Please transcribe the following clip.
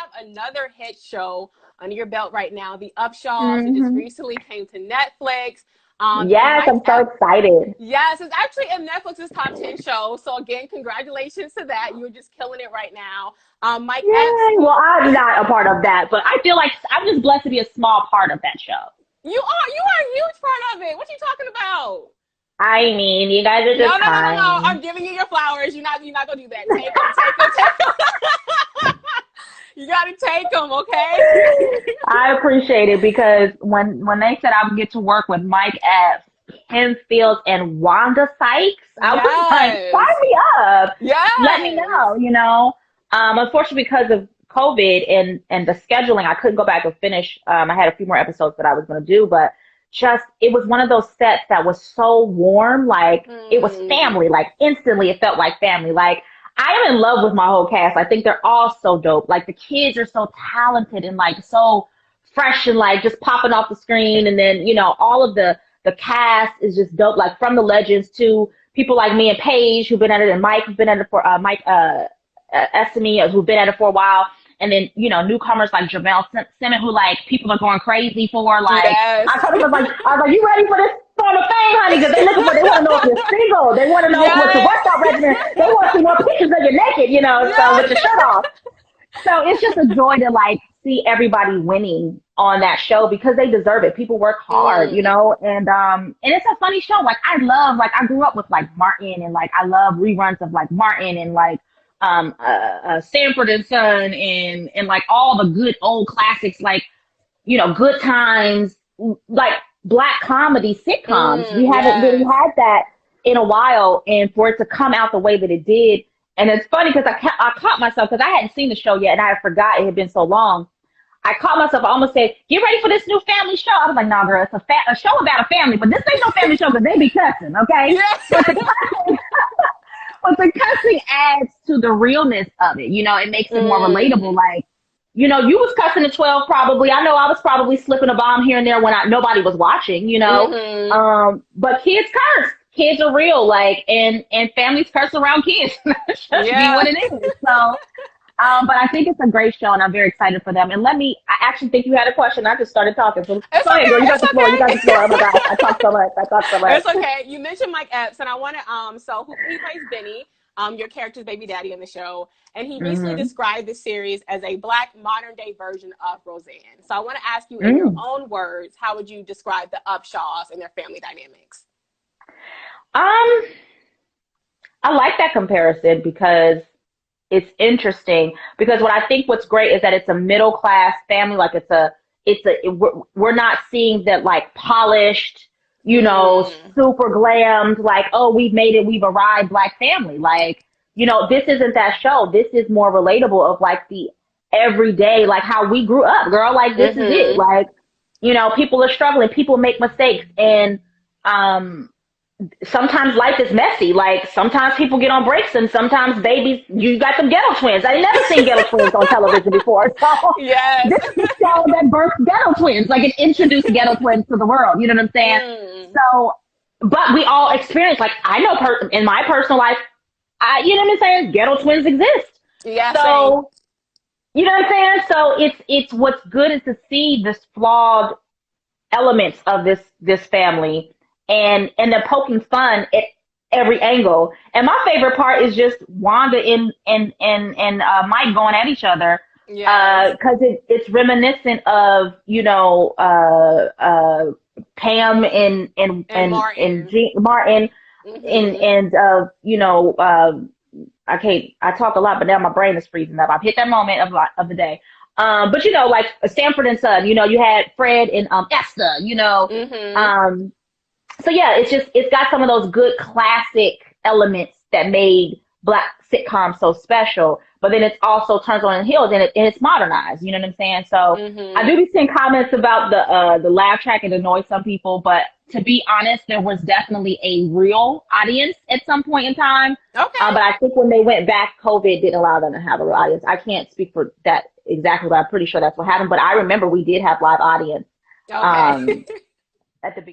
have another hit show under your belt right now, The Upshaws. It just recently came to Netflix. Yes, I'm so excited. Yes, it's actually in Netflix's top 10 show. So again, congratulations to that. You're just killing it right now. Mike Epps. Yay. Well, I'm not a part of that, but I feel like I'm just blessed to be a small part of that show. You are a huge part of it. What are you talking about? I mean, you guys are just kind. No. I'm giving you your flowers. You're not gonna do that. Take them. You gotta take them, okay? I appreciate it because when they said I would get to work with Mike Epps, Ken Fields, and Wanda Sykes, I was like, sign me up. Yes. Let me know, you know. Unfortunately, because of COVID and the scheduling, I couldn't go back and finish. I had a few more episodes that I was going to do, but it was one of those sets that was so warm, like it was family, like instantly it felt like family. Like I am in love with my whole cast. I think they're all so dope. Like the kids are so talented and like so fresh and like just popping off the screen. And then, you know, all of the cast is just dope, like from the legends to people like me and Paige who've been at it, and Mike who's been at it for Mike Estime who've been at it for a while. And then, you know, newcomers like Jamel Simmons, who like people are going crazy for. Like, yes. I told them, I was like, you ready for this form of fame, honey? Because they want to know if you're single. They want to know what's the workout regimen. They want to see more pictures of you naked, you know, so with your shirt off. So it's just a joy to like see everybody winning on that show because they deserve it. People work hard, you know, and it's a funny show. Like I grew up with like Martin, and like I love reruns of like Martin and like Sanford and Son and like all the good old classics, like, you know, Good Times, like black comedy sitcoms. We haven't really had that in a while, and for it to come out the way that it did. And it's funny because I caught myself because I hadn't seen the show yet and I forgot it had been so long. I caught myself. I almost said, "Get ready for this new family show." I was like, "No, girl, it's a show about a family, but this ain't no family show because they be cussing, okay?" Yes. But the cussing adds to the realness of it. You know, it makes it more relatable. Like, you know, you was cussing at 12 probably. I know I was probably slipping a bomb here and there when nobody was watching, you know. But kids curse. Kids are real, like, and families curse around kids. That's just be what it is. So, but I think it's a great show, and I'm very excited for them. And I actually think you had a question. I just started talking. So go ahead, girl. You got the floor. You got the floor. Oh my gosh, I talk so much. It's okay. You mentioned Mike Epps, and I want to so he plays Benny, your character's baby daddy in the show, and he recently described the series as a Black modern day version of Roseanne. So I want to ask you, in your own words, how would you describe the Upshaws and their family dynamics? I like that comparison because it's interesting. Because what's great is that it's a middle class family. Like we're not seeing that like polished, you know, super glammed, like, oh, we've made it, we've arrived Black family. Like, you know, this isn't that show. This is more relatable of like the everyday, like how we grew up, girl. Like this is it. Like, you know, people are struggling, people make mistakes, and sometimes life is messy. Like sometimes people get on breaks, and sometimes babies, you got them ghetto twins. I never seen ghetto twins on television before. So this is a show that birthed ghetto twins. Like it introduced ghetto twins to the world. You know what I'm saying? So, but we all experience, like I know in my personal life, you know what I'm saying? Ghetto twins exist. Yeah. So, you know what I'm saying? So it's what's good is to see this flawed elements of this family. And they're poking fun at every angle. And my favorite part is just Wanda and Mike going at each other. Because it's reminiscent of, you know, Pam and Martin. Martin and you know, I talk a lot, but now my brain is freezing up. I've hit that moment of the day. But you know, like Sanford and Son, you know, you had Fred and Esther, you know, so yeah, it's got some of those good classic elements that made Black sitcoms so special, but then it also turns on the heels and it's modernized. You know what I'm saying? So I do be seeing comments about the laugh track and annoy some people, but to be honest, there was definitely a real audience at some point in time. Okay. But I think when they went back, COVID didn't allow them to have a real audience. I can't speak for that exactly, but I'm pretty sure that's what happened. But I remember we did have live audience at the beginning.